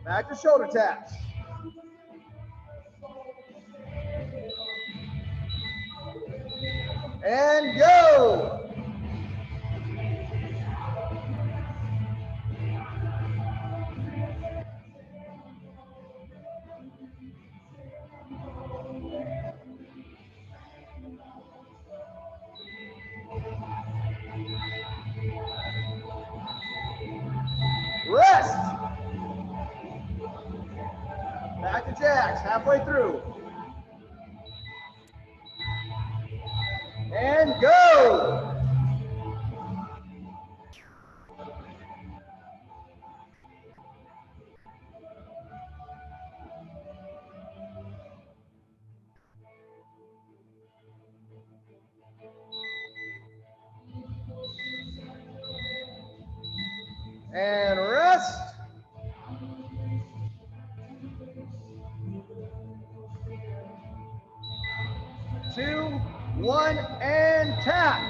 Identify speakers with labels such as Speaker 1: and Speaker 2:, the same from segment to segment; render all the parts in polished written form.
Speaker 1: Back to shoulder taps. And go. Rest. Back to jacks, halfway through. And go. And rest. Two, one, and tap.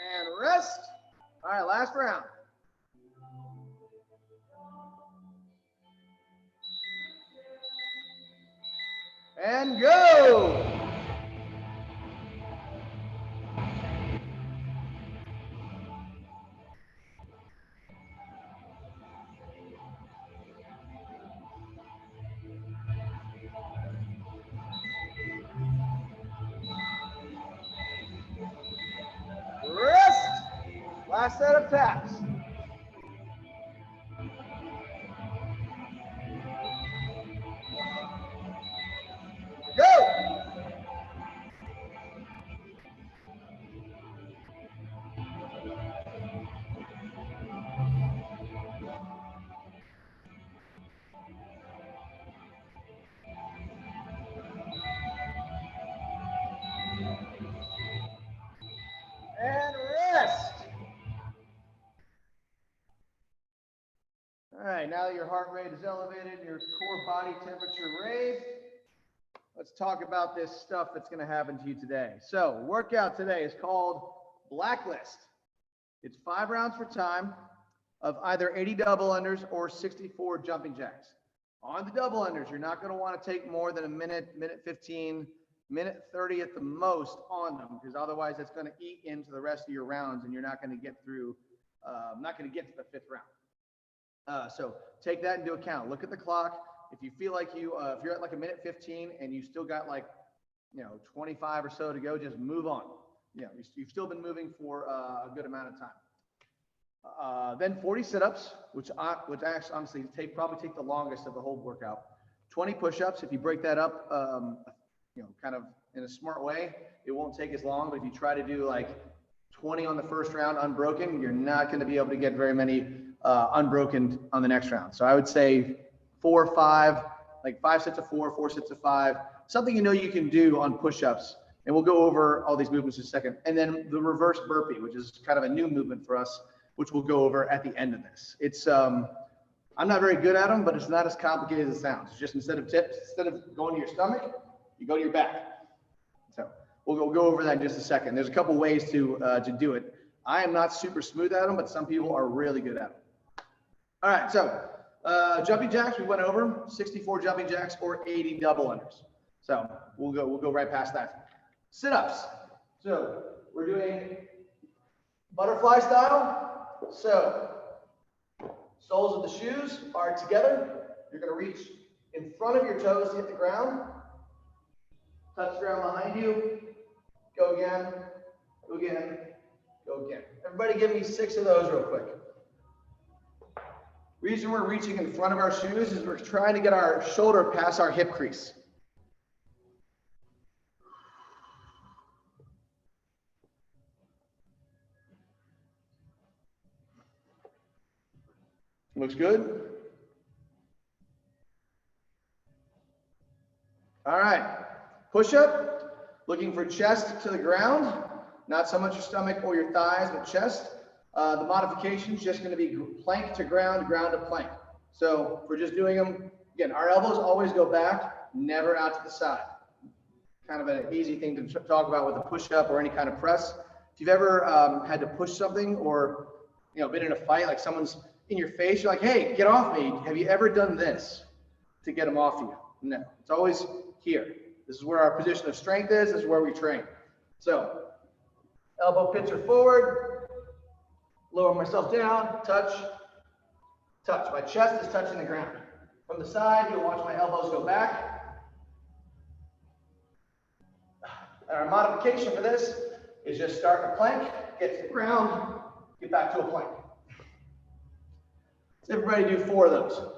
Speaker 1: And rest. All right, last round. And go. Rest. Last set of taps. Go. And rest. All right, now that your heart rate is elevated, your core body temperature raised, let's talk about this stuff that's going to happen to you today. So, workout today is called Blacklist. It's 5 rounds for time of either 80 double unders or 64 jumping jacks. On the double unders, you're not going to want to take more than a minute, minute 15, minute 30 at the most on them, because otherwise it's going to eat into the rest of your rounds and you're not going to get through, not going to get to the 5th round. So take that into account. Look at the clock. If you feel like if you're at like a minute 15 and you still got like, 25 or so to go, just move on. You've still been moving for a good amount of time. Then 40 sit-ups, which actually honestly probably take the longest of the whole workout. 20 push-ups. If you break that up, kind of in a smart way, it won't take as long. But if you try to do like 20 on the first round unbroken, you're not going to be able to get very many unbroken on the next round. So I would say 4 or 5, like 5 sets of 4, 4 sets of 5, something you can do on push-ups. And we'll go over all these movements in a second. And then the reverse burpee, which is kind of a new movement for us, which we'll go over at the end of this. It's I'm not very good at them, but it's not as complicated as it sounds. It's just instead of going to your stomach, you go to your back. So we'll go over that in just a second. There's a couple ways to do it. I am not super smooth at them, but some people are really good at them. All right, so jumping jacks, we went over 64 jumping jacks or 80 double unders. So we'll go right past that. Sit-ups. So we're doing butterfly style. So soles of the shoes are together. You're going to reach in front of your toes to hit the ground. Touch the ground behind you. Go again. Go again. Go again. Everybody give me 6 of those real quick. Reason we're reaching in front of our shoes is we're trying to get our shoulder past our hip crease. Looks good. All right. Push up, looking for chest to the ground. Not so much your stomach or your thighs, but chest. The modification is just going to be plank to ground, ground to plank. So if we're just doing them, again, our elbows always go back, never out to the side. Kind of an easy thing to talk about with a push-up or any kind of press. If you've ever had to push something or been in a fight, like someone's in your face, you're like, hey, get off me. Have you ever done this to get them off you? No, it's always here. This is where our position of strength is. This is where we train. So elbow pits are forward, lower myself down, touch, touch. My chest is touching the ground. From the side, you'll watch my elbows go back. And our modification for this is just start a plank, get to the ground, get back to a plank. Let's everybody do 4 of those.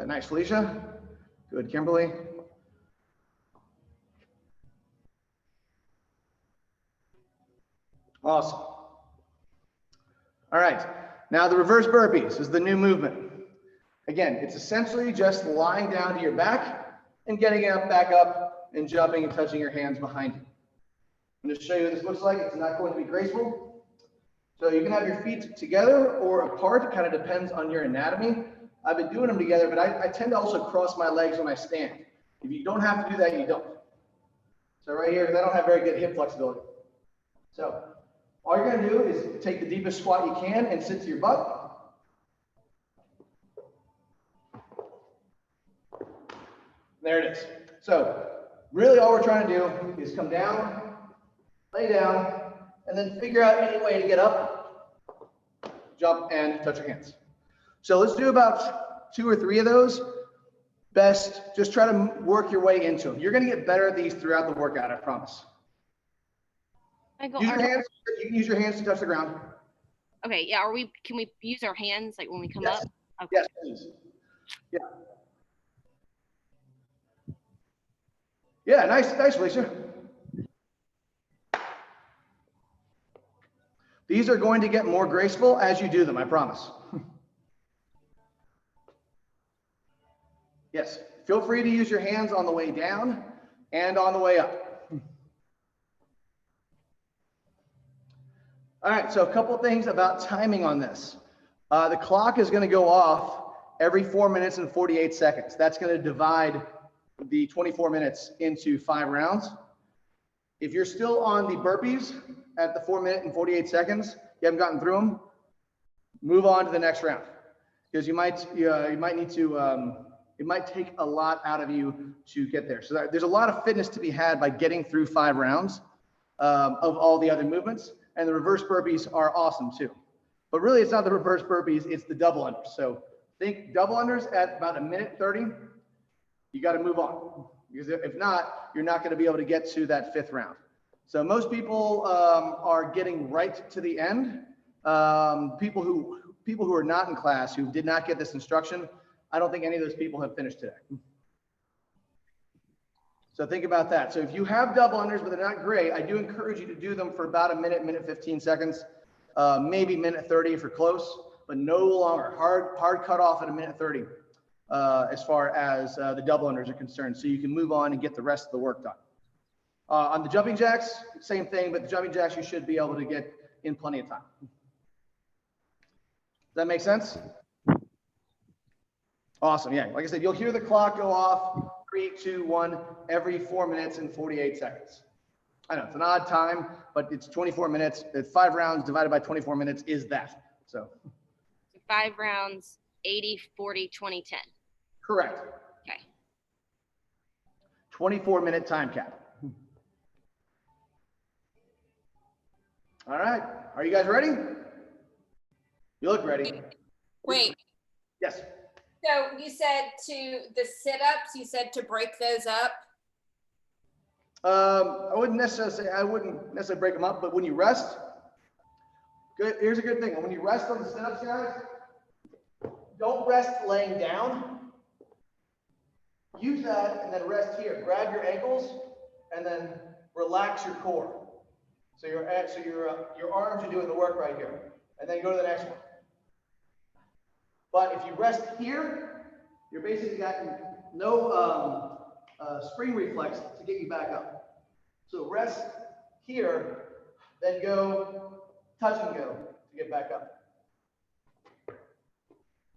Speaker 1: Nice, Felicia. Good, Kimberly. Awesome. All right, now the reverse burpees is the new movement. Again, it's essentially just lying down to your back and getting up, back up, and jumping and touching your hands behind you. I'm going to show you what this looks like. It's not going to be graceful. So you can have your feet together or apart. It kind of depends on your anatomy. I've been doing them together, but I tend to also cross my legs when I stand. If you don't have to do that, you don't. So right here, because I don't have very good hip flexibility. So all you're going to do is take the deepest squat you can and sit to your butt. There it is. So really all we're trying to do is come down, lay down, and then figure out any way to get up, jump, and touch your hands. So let's do about 2 or 3 of those. Best, just try to work your way into them. You're going to get better at these throughout the workout, I promise.
Speaker 2: Michael,
Speaker 1: use your hands. You can use your hands to touch the ground.
Speaker 2: Okay, yeah. Can we use our hands like when we come
Speaker 1: Yes.
Speaker 2: up? Okay.
Speaker 1: Yes, please. Yeah. Yeah, nice, Felicia. These are going to get more graceful as you do them, I promise. Yes, feel free to use your hands on the way down and on the way up. All right, so a couple things about timing on this. The clock is going to go off every 4 minutes and 48 seconds. That's going to divide the 24 minutes into 5 rounds. If you're still on the burpees at the 4 minute and 48 seconds, you haven't gotten through them, move on to the next round, because you might need to, it might take a lot out of you to get there. So there's a lot of fitness to be had by getting through 5 rounds of all the other movements, and the reverse burpees are awesome too. But really it's not the reverse burpees, it's the double unders. So think double unders at about 1:30. You got to move on, because if not, you're not going to be able to get to that 5th round. So most people are getting right to the end. People who are not in class, who did not get this instruction, I don't think any of those people have finished today. So think about that. So if you have double unders, but they're not great, I do encourage you to do them for about 1 minute, 15 seconds, maybe 1:30 if you're close, but no longer. Hard cut off at 1:30 as far as the double unders are concerned. So you can move on and get the rest of the work done. On the jumping jacks, same thing, but the jumping jacks you should be able to get in plenty of time. Does that make sense? Awesome, yeah. Like I said, you'll hear the clock go off, 3, 2, 1, every 4 minutes and 48 seconds. I know it's an odd time, but it's 24 minutes. 5 rounds divided by 24 minutes is that. So
Speaker 2: 5 rounds, 80, 40, 20, 10.
Speaker 1: Correct.
Speaker 2: Okay.
Speaker 1: 24-minute time cap. All right. Are you guys ready? You look ready.
Speaker 3: Wait.
Speaker 1: Yes.
Speaker 3: So you said to the sit-ups, you said to break those up?
Speaker 1: I wouldn't necessarily break them up, but when you rest, here's a good thing. When you rest on the sit-ups, guys, don't rest laying down. Use that and then rest here. Grab your ankles and then relax your core. So your arms are doing the work right here. And then go to the next one. But if you rest here, you're basically got no spring reflex to get you back up. So rest here, then go touch and go to get back up.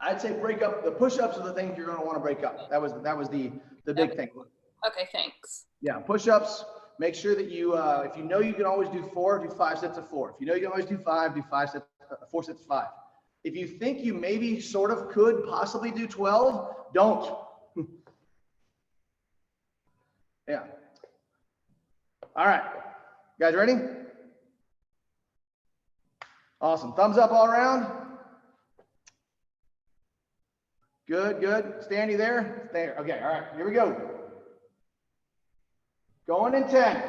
Speaker 1: I'd say break up the push-ups are the things you're going to want to break up. That was the big thing.
Speaker 3: Okay, thanks.
Speaker 1: Yeah, push-ups. Make sure that you, if you know you can always do 4, do 5 sets of 4. If you know you can always do 5, do 5 sets, 4 sets of 5. If you think you maybe sort of could possibly do 12, don't. Yeah. All right, you guys ready? Awesome. Thumbs up all around. Good, good. Standy there? There. Okay, all right, here we go. Going in 10.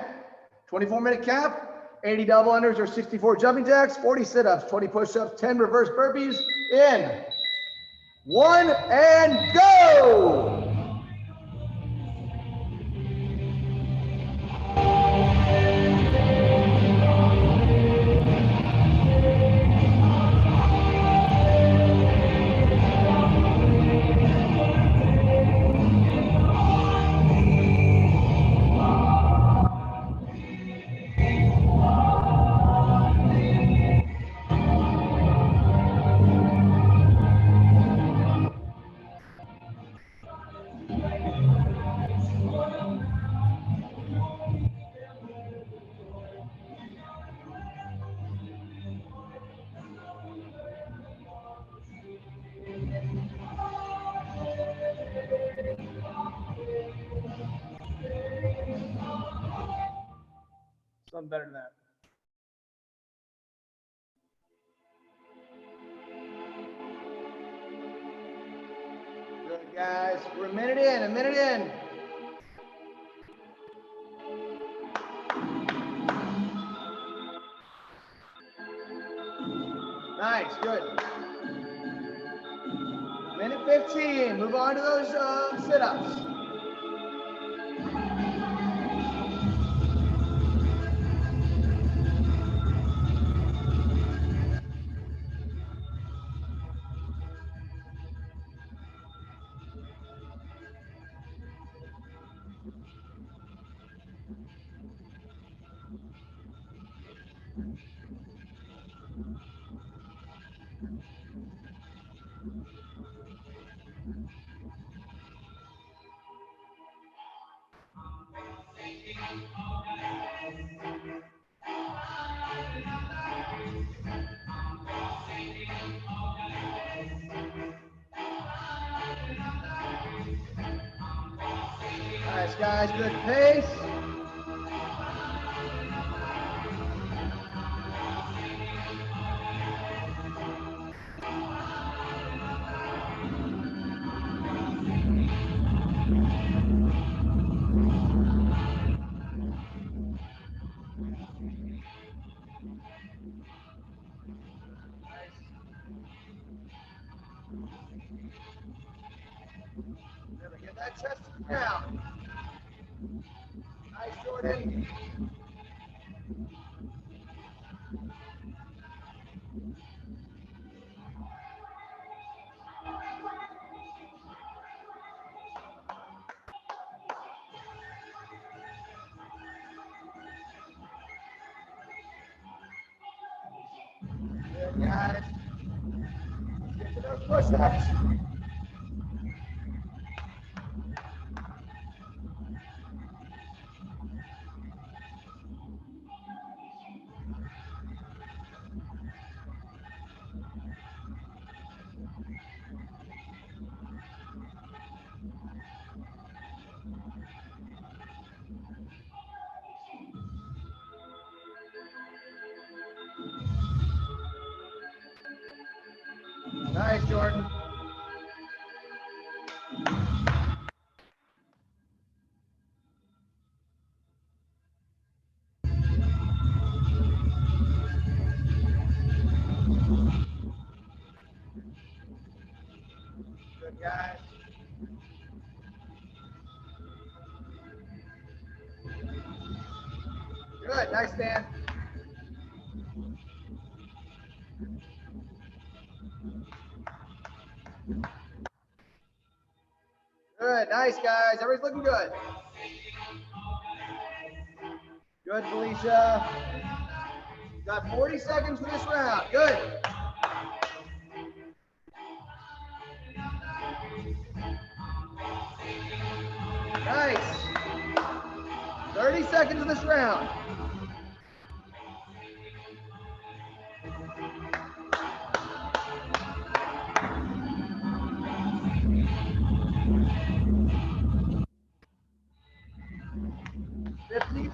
Speaker 1: 24-minute cap, 80 double unders or 64 jumping jacks, 40 sit-ups, 20 push-ups, 10 reverse burpees. In. 1 and go. Something better than that. Good, guys. We're a minute in, a minute in. Nice, good. Minute 15. Move on to those sit-ups. Nice, guys. Good pace. Get that chest to the ground. Nice, Jordan. Good, guys. Get to those push-ups. Nice, Jordan. Good, guys. Good, nice, Dan. Good, nice, guys. Everybody's looking good. Good, Felicia. Got 40 seconds for this round. Good. Nice. 30 seconds in this round.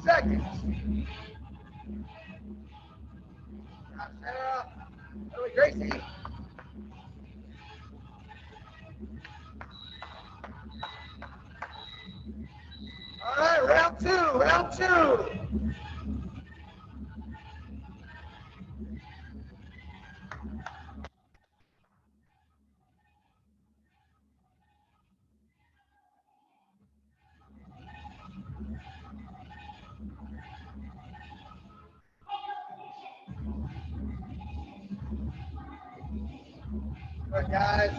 Speaker 1: Seconds. Sarah. Oh, Gracie. All right, round two. Round two. All right, guys.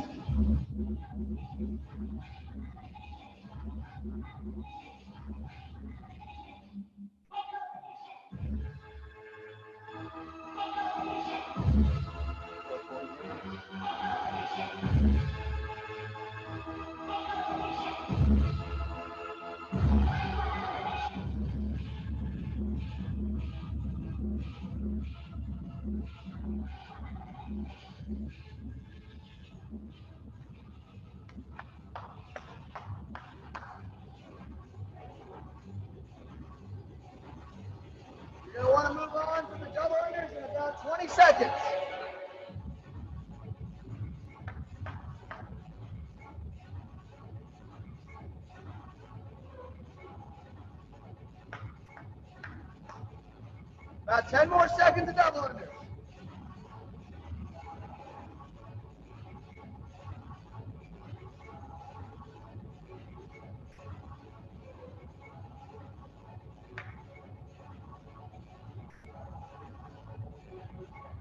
Speaker 1: You're going to want to move on for the double unders in about 20 seconds. About 10 more seconds of double unders.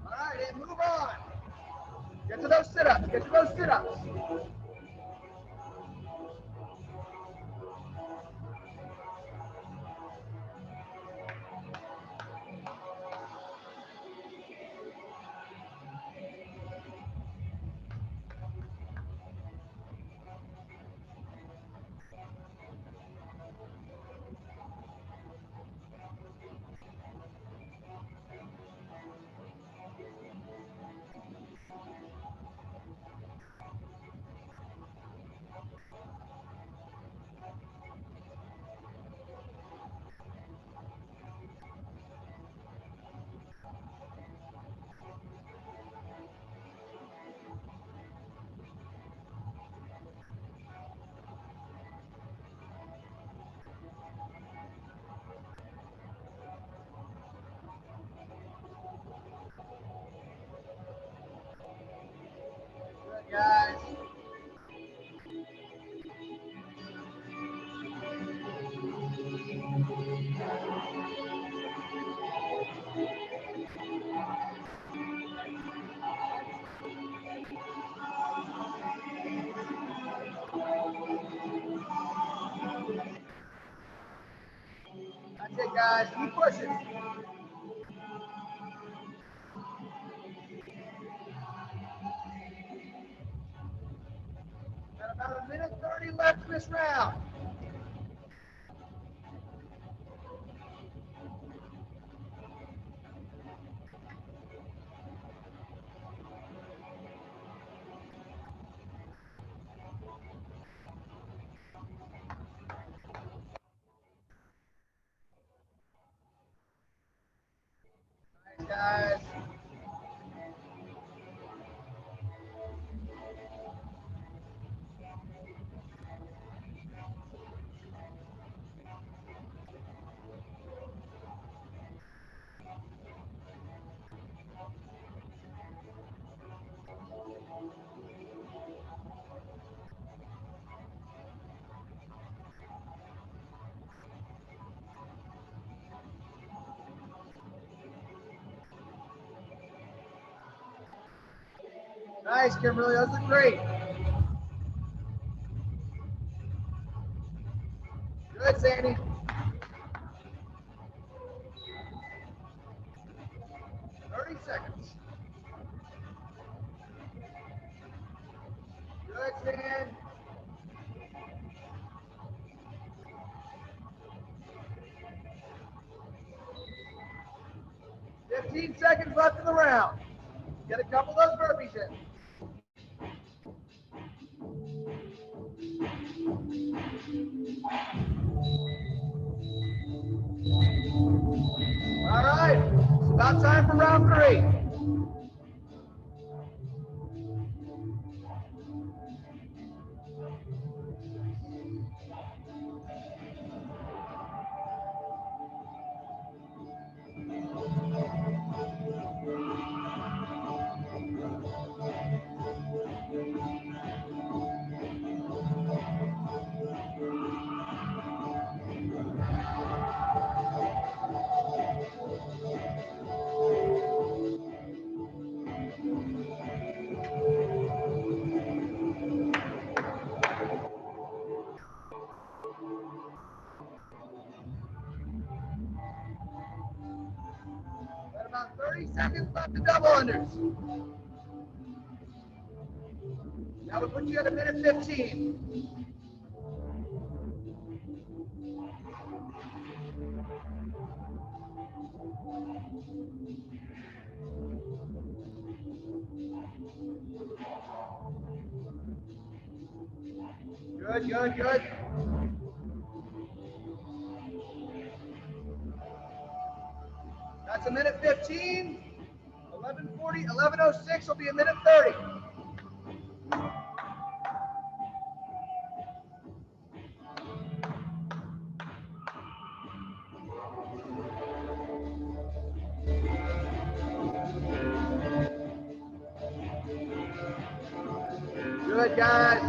Speaker 1: All right, and move on. Get to those sit-ups. Get to those sit-ups. Good, guys. That's it, guys. Keep pushing. Got about a minute 30 left in this round. Nice, guys. Nice, Kimberly. Those look great. Good, Sandy. 15 seconds left in the round. Get a couple of those burpees in. All right, it's about time for round 3. Got about 30 seconds left to double unders. That would put you at a minute 15. Good, good, good. That's a minute 15. 11:40, 11:06 will be a minute 30. Good, guys.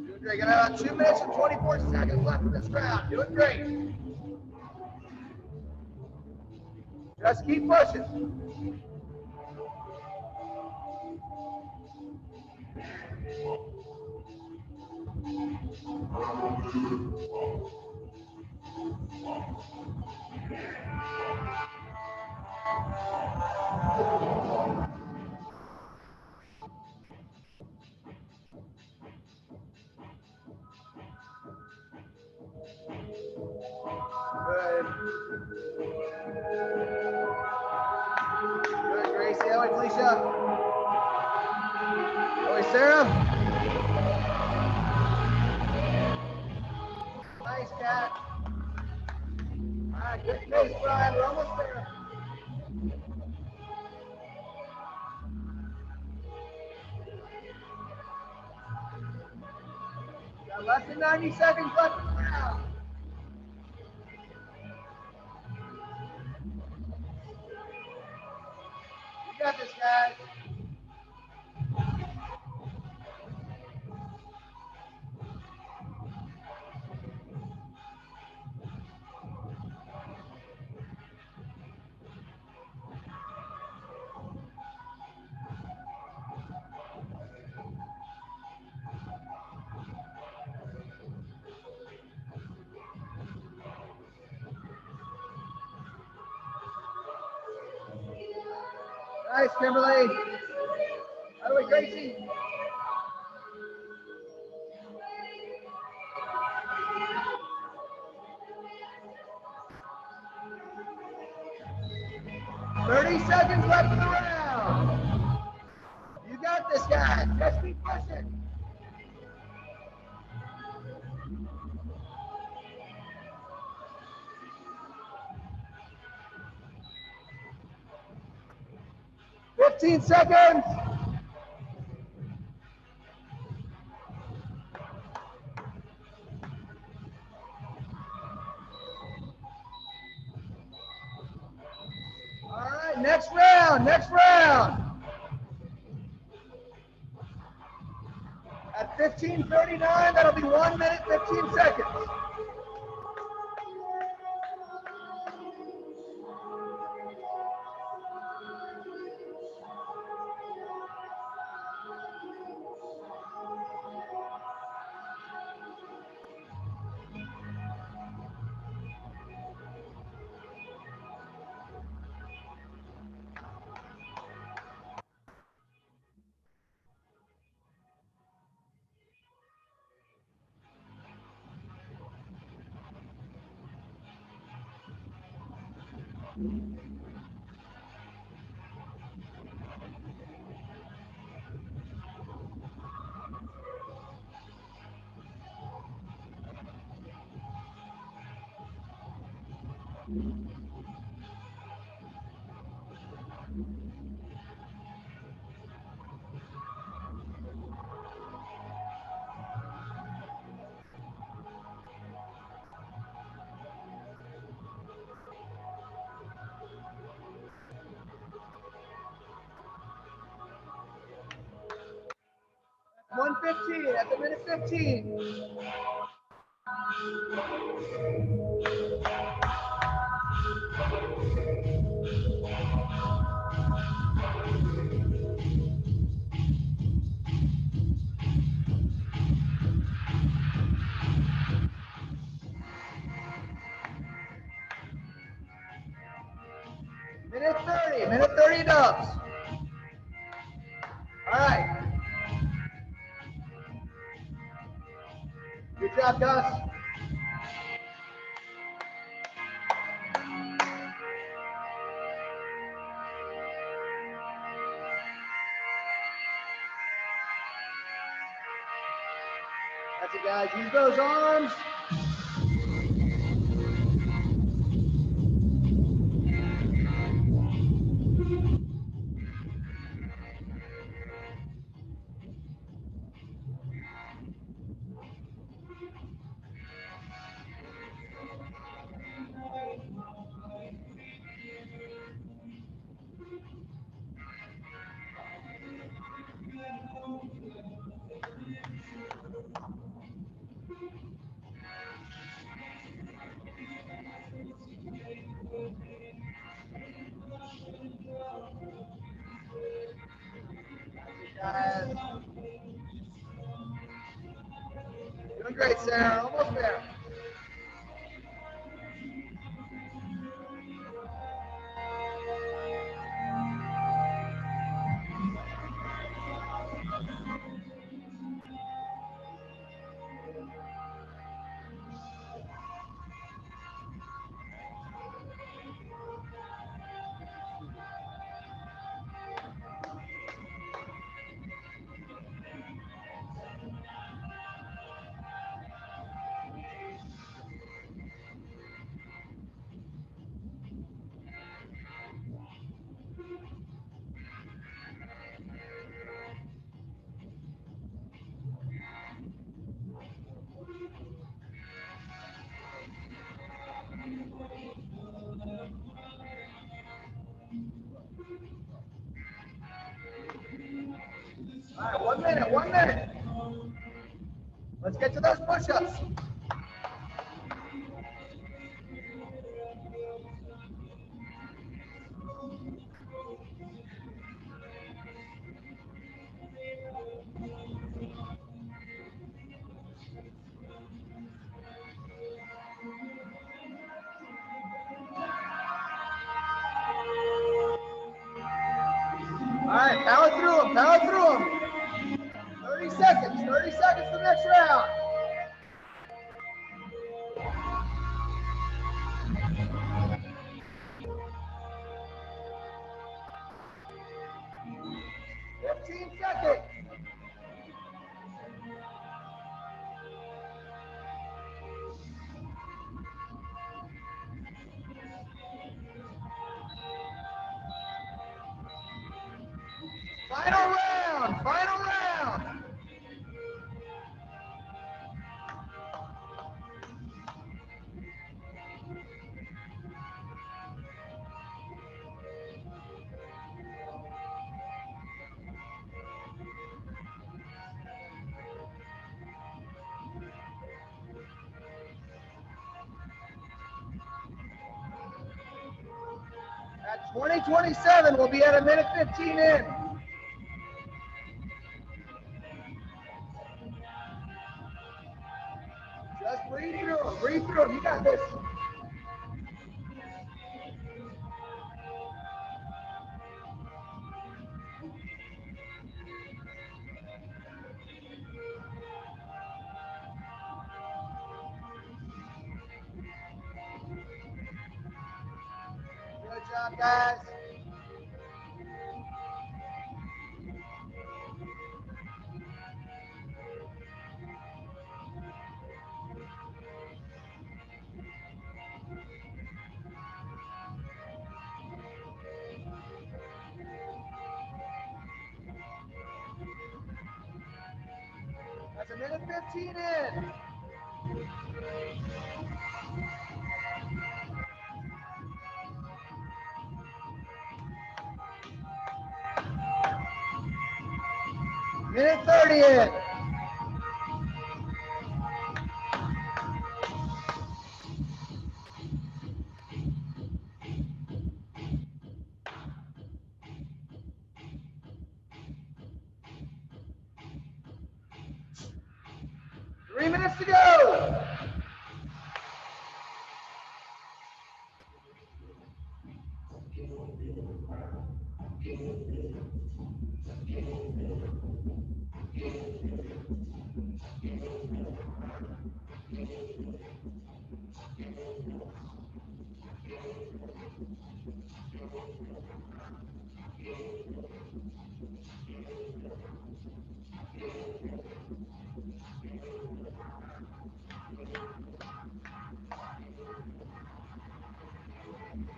Speaker 1: Doing great. Got about 2 minutes and 24 seconds left in this round. Doing great. Just keep pushing. Good. Good, Gracie. That way, Felicia. That way, Sarah. Nice catch. All right, good pace, Brian. We're almost there. Got less than 90 seconds left in the round. You got this, guys. Nice, Kimberly. By the way, Gracie. "30 seconds left in the round. You got this, guys. Just keep pushing. "15 seconds. Next round, next round. At 15:39, that'll be 1 minute, 15 seconds. That's 1:15 at the minute 15. Minute 30 dubs. All right. Good job, Gus. That's it, guys. Use those arms. Guys. Doing great, Sarah. Almost there. All right, 1 minute, 1 minute. Let's get to those push-ups. All right, power through them, power through them. 30 seconds to the next round. Seconds. Final round, final round. 2027, we'll be at 1:15 in. Just breathe through them, breathe through them. You got this. Good job, guys. That's 1:15 in. Minute 30 in. Three minutes to go.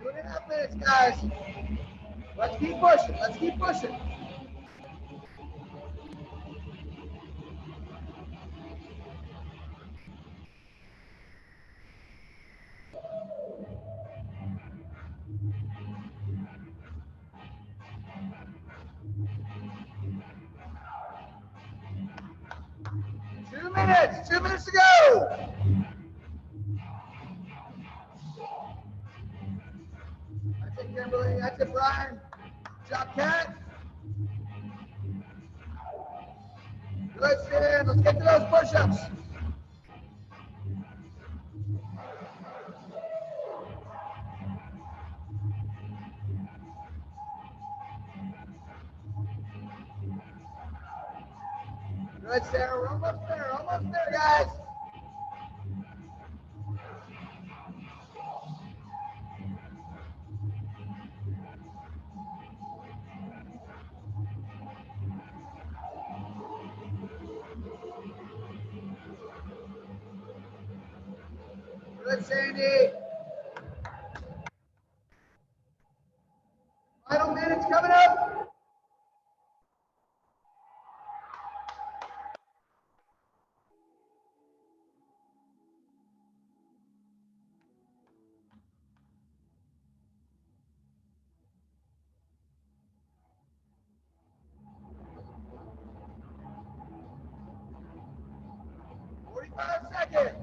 Speaker 1: Two and a half minutes, guys. Let's keep pushing. Let's keep pushing. Two minutes to go. That's it, Kimberly. That's it, Brian. Good job, Kat. Good, Stan. Let's get to those push-ups. Good, Sarah. We're almost there, guys. Good, Sandy. Final minutes coming up. Seconds.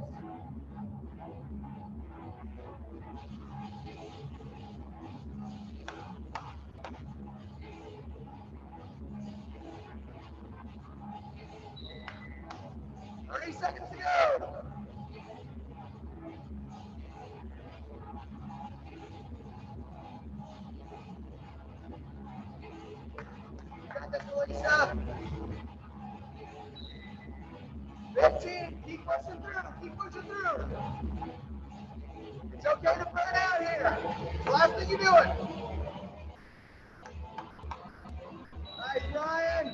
Speaker 1: Seconds to go. You got this, Alicia. 15. Keep pushing through. Keep pushing through. It's okay to burn out here. It's the last thing you're doing. Nice, Ryan.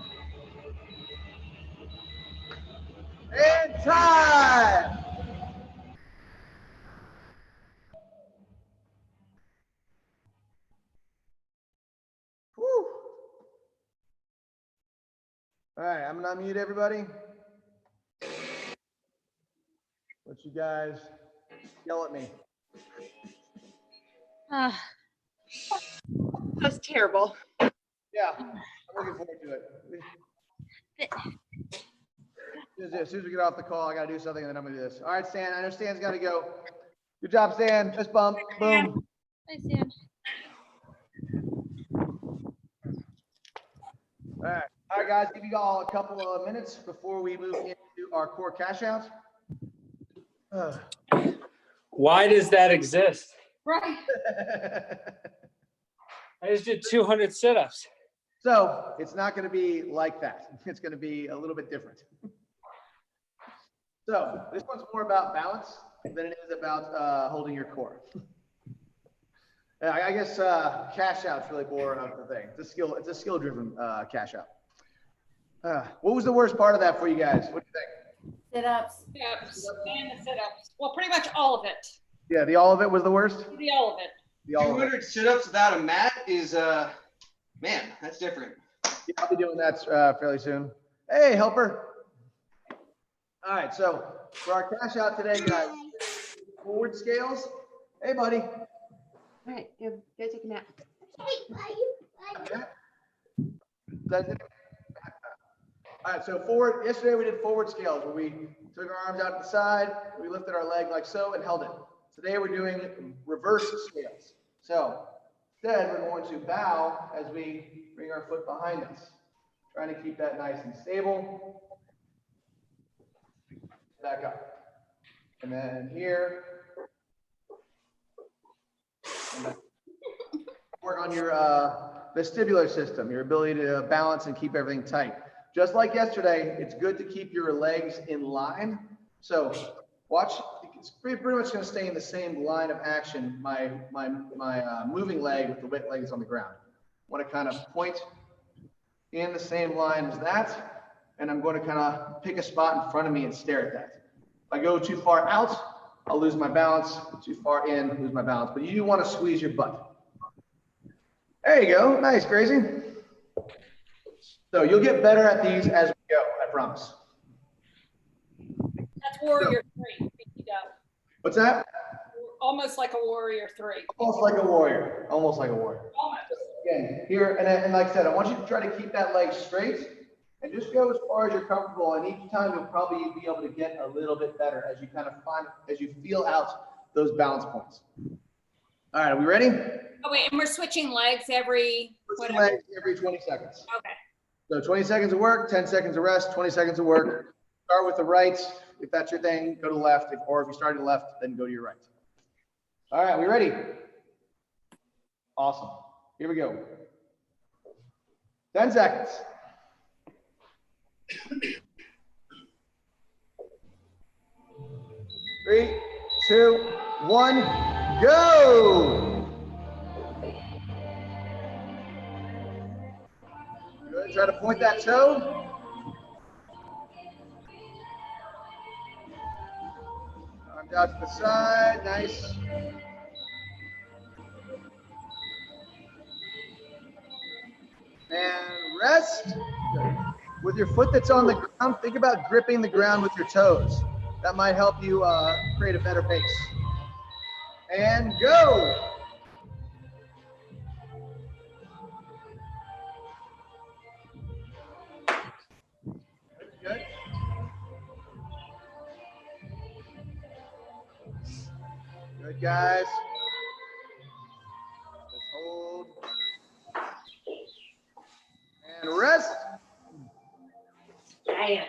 Speaker 1: And time. Whew. All right, I'm gonna unmute everybody. Let you guys yell at me.
Speaker 4: That's terrible.
Speaker 1: Yeah, I'm looking forward to it. As soon as we get off the call, I gotta do something, and then I'm gonna do this. All right, Stan. I know Stan's gotta go. Good job, Stan. Fist bump. Boom.
Speaker 2: Hi, Sam.
Speaker 1: guys, give you all a couple of minutes before we move into our core cash out.
Speaker 4: Why does that exist?
Speaker 3: Right.
Speaker 4: I just did 200 sit-ups.
Speaker 1: So it's not going to be like that. It's going to be a little bit different. So this one's more about balance than it is about holding your core. I guess cash out's really more of the thing. It's a skill-driven cash out. What was the worst part of that for you guys? What do you think?
Speaker 5: Sit-ups.
Speaker 3: Sit-ups and the sit-ups. Well, pretty much all of it.
Speaker 1: Yeah, the all of it was the worst?
Speaker 3: The all of it.
Speaker 1: The all of it.
Speaker 6: 200 sit-ups without a mat is, man, that's different.
Speaker 1: Yeah, I'll be doing that fairly soon. Hey, helper. All right, so for our cash out today, guys, forward scales. Hey, buddy.
Speaker 5: All right, go take a nap.
Speaker 1: All right, so forward, yesterday we did forward scales where we took our arms out to the side, we lifted our leg like so and held it. Today we're doing reverse scales. So instead we're going to bow as we bring our foot behind us, trying to keep that nice and stable. Back up. And then here. And then work on your vestibular system, your ability to balance and keep everything tight. Just like yesterday, it's good to keep your legs in line. So watch, it's pretty much going to stay in the same line of action, my moving leg with the wet legs on the ground. I want to kind of point in the same line as that, and I'm going to kind of pick a spot in front of me and stare at that. If I go too far out, I'll lose my balance. Too far in, lose my balance. But you do want to squeeze your butt. There you go. Nice, Gracie. So you'll get better at these as we go, I promise.
Speaker 3: That's warrior three.
Speaker 1: What's that?
Speaker 3: Almost like a warrior three.
Speaker 1: Almost like a warrior. Almost like a warrior.
Speaker 3: Almost.
Speaker 1: Again, here, and like I said, I want you to try to keep that leg straight and just go as far as you're comfortable. And each time you'll probably be able to get a little bit better as you kind of as you feel out those balance points. All right, are we ready?
Speaker 3: Oh, wait, and we're switching legs every,
Speaker 1: Switching
Speaker 3: whatever.
Speaker 1: legs every 20 seconds.
Speaker 3: Okay.
Speaker 1: So 20 seconds of work, 10 seconds of rest, 20 seconds of work. Start with the right. If that's your thing, go to the left. Or if you start to the left, then go to your right. All right, we ready? Awesome. Here we go. 10 seconds. 3, 2, 1, go! Good. Try to point that toe. Arms out to the side. Nice. And rest. Good. With your foot that's on the ground, think about gripping the ground with your toes. That might help you create a better pace. And go. Good. Good, guys. Just hold. And rest.
Speaker 5: Damn.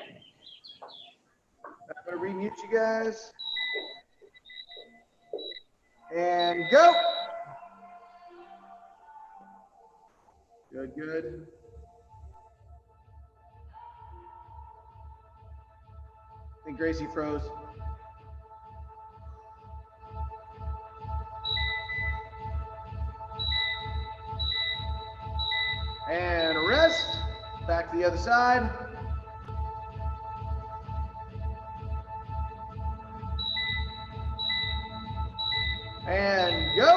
Speaker 1: I'm going to remute you guys. And go. Good, good. I think Gracie froze. And rest. Back to the other side. And go.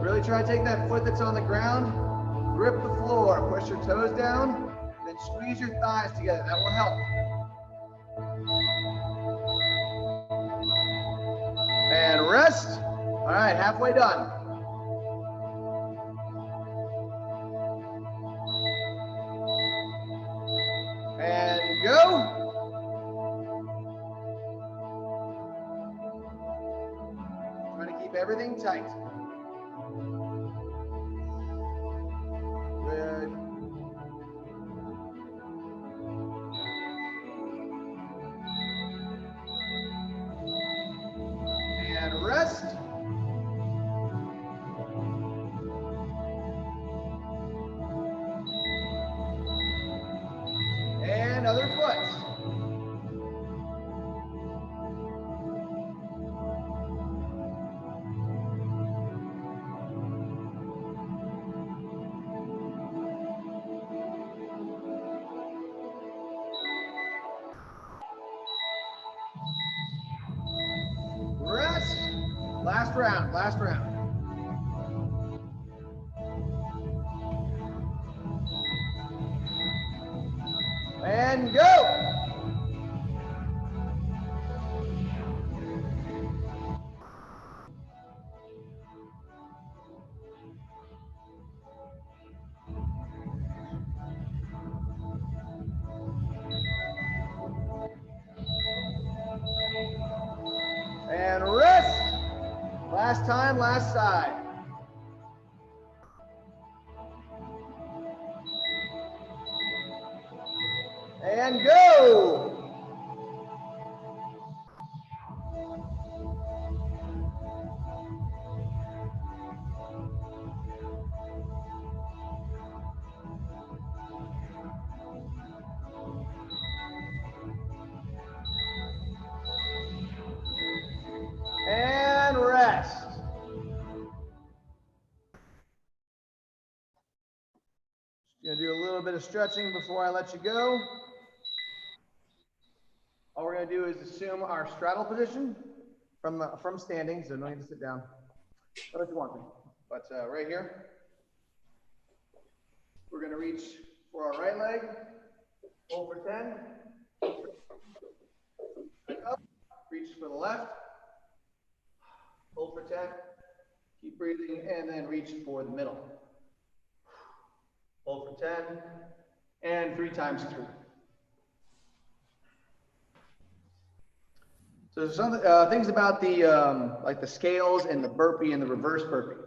Speaker 1: Really try to take that foot that's on the ground, grip the floor, push your toes down, then squeeze your thighs together. That will help. And rest. All right, halfway done. And go. Trying to keep everything tight. Good. And rest. And other foot. Rest. Last round, last round. And go. And rest. Last time, last side. And go. And rest. Gonna do a little bit of stretching before I let you go. All we're gonna do is assume our straddle position from standing, so no need to sit down unless you want to. But right here, we're gonna reach for our right leg, hold for 10, back up, reach for the left, hold for 10, keep breathing, and then reach for the middle. Hold for 10, and 3 times through. So there's some things about the like the scales and the burpee and the reverse burpee.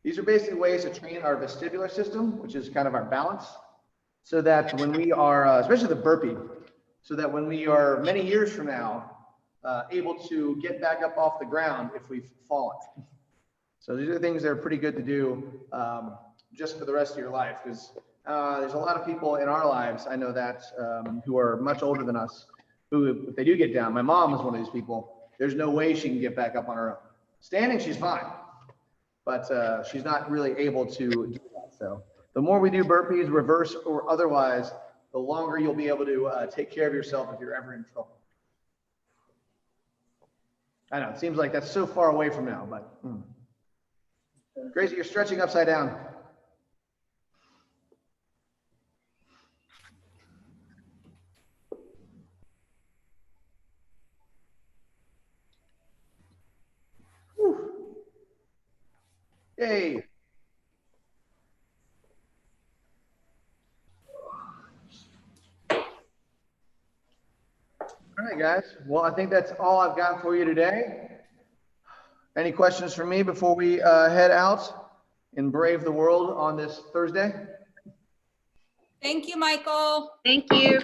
Speaker 1: These are basically ways to train our vestibular system, which is kind of our balance, so that when we are, especially the burpee, so that when we are many years from now able to get back up off the ground if we've fallen. So these are things that are pretty good to do just for the rest of your life, because there's a lot of people in our lives, I know that, who are much older than us, who, if they do get down, my mom is one of these people, there's no way she can get back up on her own. Standing, she's fine, but she's not really able to do that. So the more we do burpees, reverse or otherwise, the longer you'll be able to take care of yourself if you're ever in trouble. I know, it seems like that's so far away from now, but Gracie, you're stretching upside down. Whew. Yay. All right, guys. Well, I think that's all I've got for you today. Any questions for me before we head out and brave the world on this Thursday?
Speaker 3: Thank you, Michael.
Speaker 2: Thank you.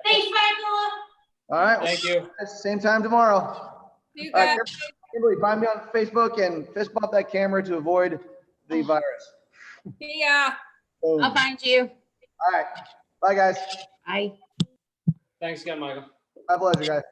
Speaker 3: Thanks, Michael.
Speaker 1: All right.
Speaker 4: Thank you.
Speaker 1: Same time tomorrow.
Speaker 3: You
Speaker 1: All right,
Speaker 3: guys.
Speaker 1: Kimberly, find me on Facebook and fist bump that camera to avoid the virus.
Speaker 3: See ya.
Speaker 1: Boom.
Speaker 2: I'll find you.
Speaker 1: All right. Bye, guys.
Speaker 2: Bye.
Speaker 4: Thanks again, Michael.
Speaker 1: My pleasure, guys.